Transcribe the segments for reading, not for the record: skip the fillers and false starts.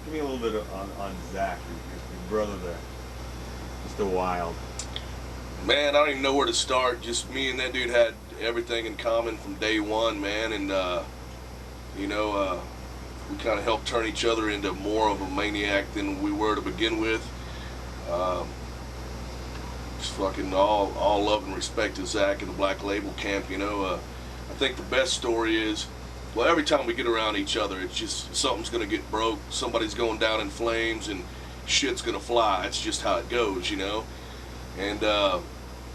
Give me a little bit on Zakk, your brother there, Mr. Wylde. Man, I don't even know where to start. Just me and that dude had everything in common from day one, man. And, you know, we kind of helped turn each other into more of a maniac than we were to begin with. Just fucking all love and respect to Zakk and the Black Label camp, you know. I think the best story is, well, every time we get around each other, it's just something's going to get broke, somebody's going down in flames, and shit's going to fly. It's just how it goes, you know. And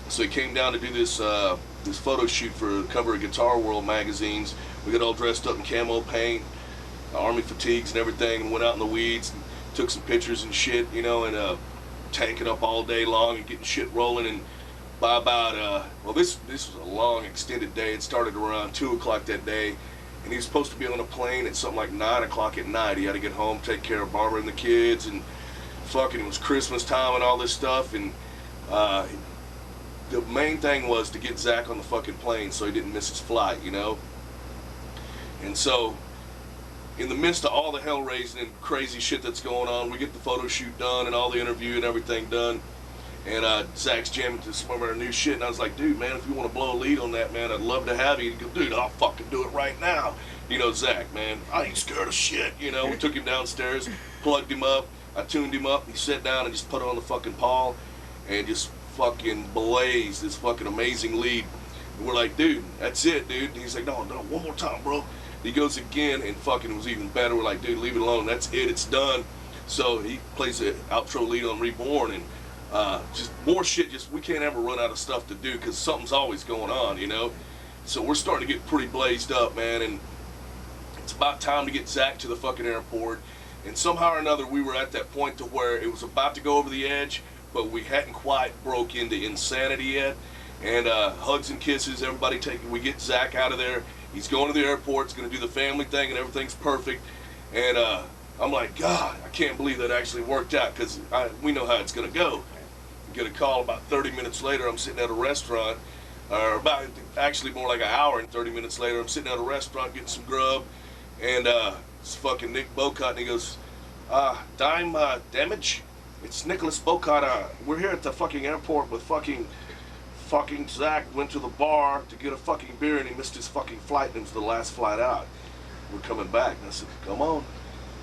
so he came down to do this this photo shoot for the cover of Guitar World magazines. We got all dressed up in camo paint, army fatigues and everything, and went out in the weeds and took some pictures and shit, you know, and tanking up all day long and getting shit rolling. And by about, well, this was a long extended day. It started around 2 o'clock that day, and he was supposed to be on a plane at something like 9 o'clock at night. He had to get home, take care of Barbara and the kids, and fucking it was Christmas time and all this stuff. And the main thing was to get Zakk on the fucking plane so he didn't miss his flight, you know. And so in the midst of all the hell raising and crazy shit that's going on, we get the photo shoot done and all the interview and everything done. And Zakk's jamming to some of our new shit, and I was like, dude, man, if you want to blow a lead on that, man, I'd love to have you. He'd go, dude, I'll fucking do it right now. You know, Zakk, man, I ain't scared of shit. You know, we took him downstairs, plugged him up, I tuned him up, he sat down and just put on the fucking Paul and just fucking blazed this fucking amazing lead. And we're like, dude, that's it, dude. And he's like, no, one more time, bro. He goes again, and fucking was even better. We're like, dude, leave it alone. That's it. It's done. So he plays the outro lead on Reborn, and just more shit. Just we can't ever run out of stuff to do because something's always going on, you know. So we're starting to get pretty blazed up, man. And it's about time to get Zakk to the fucking airport. And somehow or another, we were at that point to where it was about to go over the edge, but we hadn't quite broke into insanity yet. And hugs and kisses, everybody taking. We get Zakk out of there. He's going to the airport. He's going to do the family thing, and everything's perfect. And I'm like, God, I can't believe that actually worked out, because we know how it's going to go. We get a call about 30 minutes later. I'm sitting at a restaurant, or about actually more like an hour and 30 minutes later. I'm sitting at a restaurant getting some grub, and it's fucking Nick Bocott, and he goes, Damage? It's Nicholas Bocott. We're here at the fucking airport with fucking Zakk. Went to the bar to get a fucking beer, and he missed his fucking flight, and it was the last flight out. We're coming back. And I said, come on.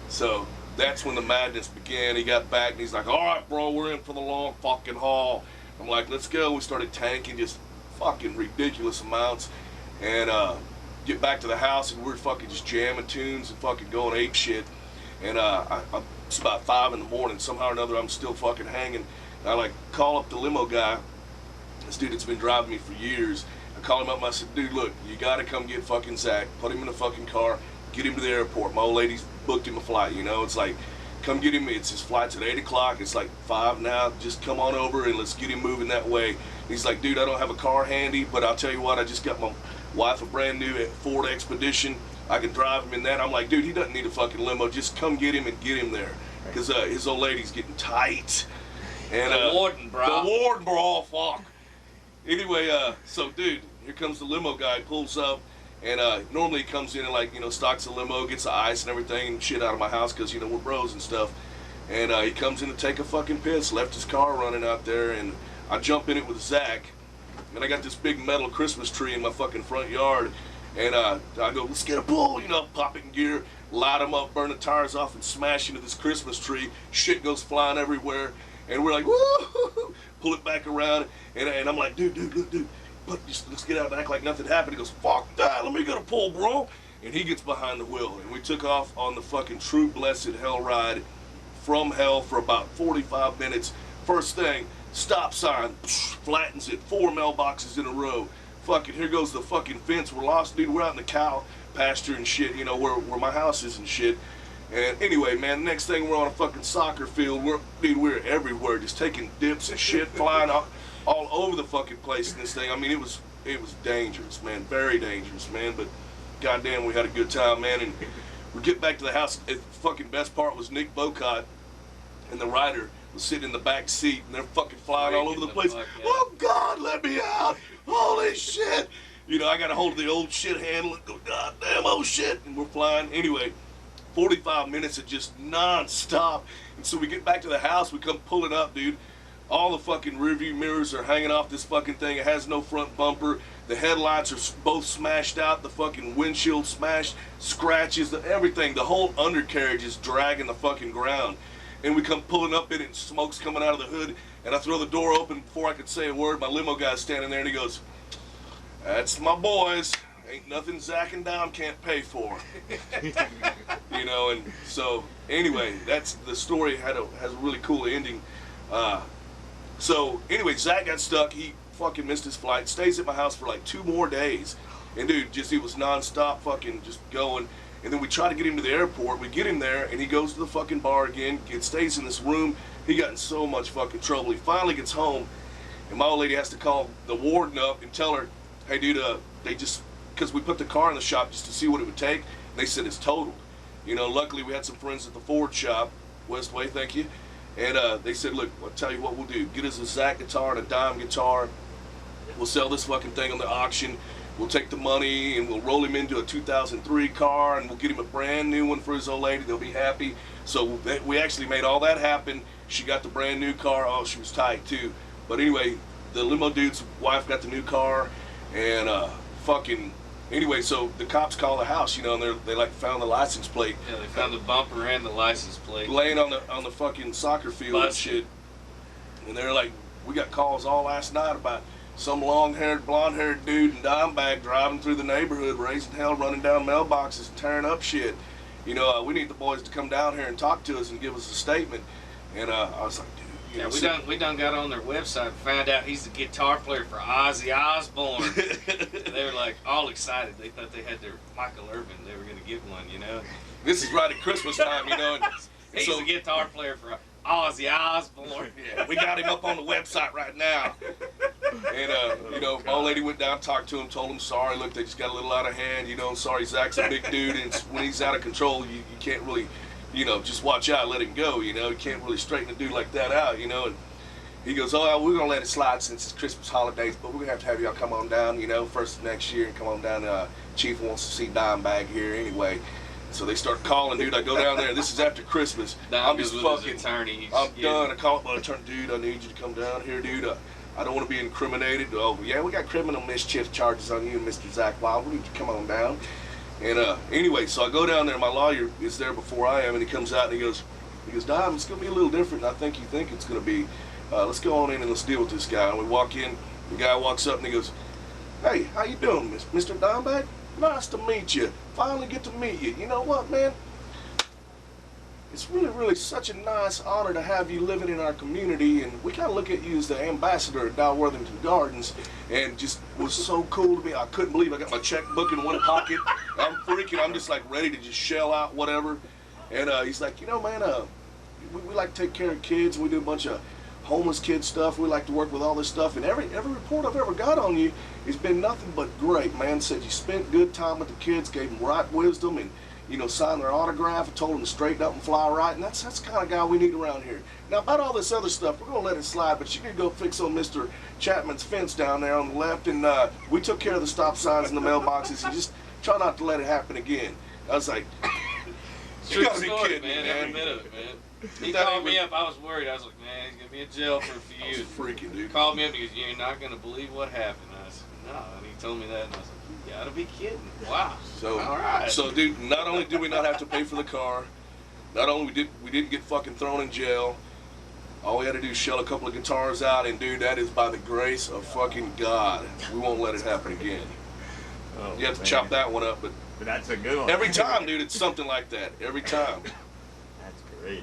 So that's when the madness began. He got back, and he's like, all right, bro, we're in for the long fucking haul. I'm like, let's go. We started tanking just fucking ridiculous amounts, and get back to the house, and we're fucking just jamming tunes and fucking going ape shit. And it's about 5 in the morning. Somehow or another, I'm still fucking hanging. And I like call up the limo guy. This dude that's been driving me for years. I called him up and I said, dude, look, you gotta come get fucking Zakk, put him in a fucking car, get him to the airport. My old lady's booked him a flight, you know. It's like, come get him. It's his flight's at 8 o'clock. It's like 5 now. Just come on over and let's get him moving that way. And he's like, dude, I don't have a car handy, but I'll tell you what, I just got my wife a brand new Ford Expedition. I can drive him in that. I'm like, dude, he doesn't need a fucking limo. Just come get him and get him there. Because his old lady's getting tight. And the warden, bro. The warden, bro, fuck. Anyway, so dude, here comes the limo guy, pulls up, and normally he comes in and, like, you know, stocks the limo, gets the ice and everything and shit out of my house because, you know, we're bros and stuff. And he comes in to take a fucking piss, left his car running out there, and I jump in it with Zakk, and I got this big metal Christmas tree in my fucking front yard, and I go, let's get a bull, you know, pop it in gear, light them up, burn the tires off, and smash into this Christmas tree. Shit goes flying everywhere, and we're like, woo! Pull it back around, and I'm like, dude, let's get out and act like nothing happened. He goes, fuck that, let me get a pull, bro. And he gets behind the wheel, and we took off on the fucking true blessed hell ride from hell for about 45 minutes. First thing, stop sign, flattens it, 4 mailboxes in a row. Fucking, here goes the fucking fence. We're lost, dude. We're out in the cow pasture and shit, you know, where my house is and shit. And anyway, man, next thing we're on a fucking soccer field. We're everywhere, just taking dips and shit, flying all over the fucking place in this thing. I mean, it was dangerous, man, very dangerous, man. But goddamn, we had a good time, man. And we get back to the house. The fucking best part was Nick Bocott and the rider was sitting in the back seat, and they're fucking flying all over the place. Oh God, let me out! Holy shit! You know, I got a hold of the old shit handle and go, goddamn, oh shit! And we're flying. Anyway, 45 minutes of just non-stop. And so we get back to the house, we come pulling up, dude. All the fucking rearview mirrors are hanging off this fucking thing. It has no front bumper. The headlights are both smashed out. The fucking windshield smashed, scratches, everything. The whole undercarriage is dragging the fucking ground. And we come pulling up in it, and smoke's coming out of the hood. And I throw the door open before I could say a word. My limo guy's standing there, and he goes, "That's my boys. Ain't nothing Zakk and Dom can't pay for." You know, and so anyway, that's the story. Has a really cool ending. So anyway, Zakk got stuck. He fucking missed his flight. Stays at my house for like 2 more days. And dude, just he was nonstop fucking just going. And then we try to get him to the airport. We get him there, and he goes to the fucking bar again. Stays in this room. He got in so much fucking trouble. He finally gets home, and my old lady has to call the warden up and tell her, "Hey, dude, they just, because we put the car in the shop just to see what it would take, and they said it's totaled." You know, luckily we had some friends at the Ford shop, Westway, thank you. And they said, "Look, I'll tell you what we'll do. Get us a Zakk guitar and a Dime guitar. We'll sell this fucking thing on the auction. We'll take the money and we'll roll him into a 2003 car, and we'll get him a brand new one for his old lady. They'll be happy." So we actually made all that happen. She got the brand new car. Oh, she was tight too. But anyway, the limo dude's wife got the new car, and anyway, so the cops call the house, you know, and they like found the license plate. Yeah, they found the bumper and the license plate laying on the fucking soccer field and shit. And they're like, "We got calls all last night about some long-haired, blonde-haired dude in Dimebag driving through the neighborhood, raising hell, running down mailboxes and tearing up shit. You know, we need the boys to come down here and talk to us and give us a statement." And I was like, dude, you know, we done got on their website and found out he's the guitar player for Ozzy Osbourne. They were like all excited. They thought they had their Michael Irvin. They were gonna get one, you know. This is right at Christmas time, you know. And he's a guitar player for Ozzy Osbourne. Yeah, we got him up on the website right now. And you know, my old lady went down, talked to him, told him sorry. Look, they just got a little out of hand. You know, sorry, Zack's a big dude, and when he's out of control, you can't really, you know, just watch out, let him go. You know, you can't really straighten a dude like that out. You know, and he goes, "Oh, we're gonna let it slide since it's Christmas holidays, but we're gonna have to have y'all come on down, you know, first of next year, and come on down. Chief wants to see Dimebag here anyway." So they start calling, dude. I go down there. This is after Christmas. I'm just fucking. I'm done. I call up my attorney, "Dude, I need you to come down here, dude. I don't want to be incriminated." "Oh, yeah, we got criminal mischief charges on you, Mr. Zakk Wylde. We need you to come on down." And anyway, so I go down there. My lawyer is there before I am, and he comes out and he goes, "Dom, it's gonna be a little different than I think you think it's gonna be. Let's go on in and let's deal with this guy." And we walk in. The guy walks up and he goes, "Hey, how you doing, Mr. Dimebag? Nice to meet you. Finally get to meet you. You know what, man? It's really, really such a nice honor to have you living in our community, and we kind of look at you as the ambassador at Dalworthington Gardens, and just was so cool to me. I couldn't believe I got my checkbook in one pocket. I'm freaking. I'm just like ready to just shell out whatever." And he's like, "You know, man, we like to take care of kids. We do a bunch of homeless kid stuff. We like to work with all this stuff, and every report I've ever got on you has been nothing but great, man. Said you spent good time with the kids, gave them right wisdom, and, you know, signed their autograph and told them to straighten up and fly right, and that's the kind of guy we need around here. Now, about all this other stuff, we're going to let it slide, but you can go fix on Mr. Chapman's fence down there on the left, and we took care of the stop signs and the mailboxes, and just try not to let it happen again." I was like, "You gotta be kidding me, man." Every minute of it, man. He called me up. I was worried. I was like, "Man, he's gonna be in jail for a few years." Freaking dude. He called me up and he goes, "You're not gonna believe what happened." I said, "No," and he told me that, and I was like, "You gotta be kidding!" Wow. So, all right. So, dude, not only did we not have to pay for the car, not only we didn't get fucking thrown in jail. All we had to do is shell a couple of guitars out, and dude, that is by the grace of fucking God. We won't let it happen again. Oh, you have to chop that one up, but that's a good one. Every time, dude, it's something like that. Every time. That's great.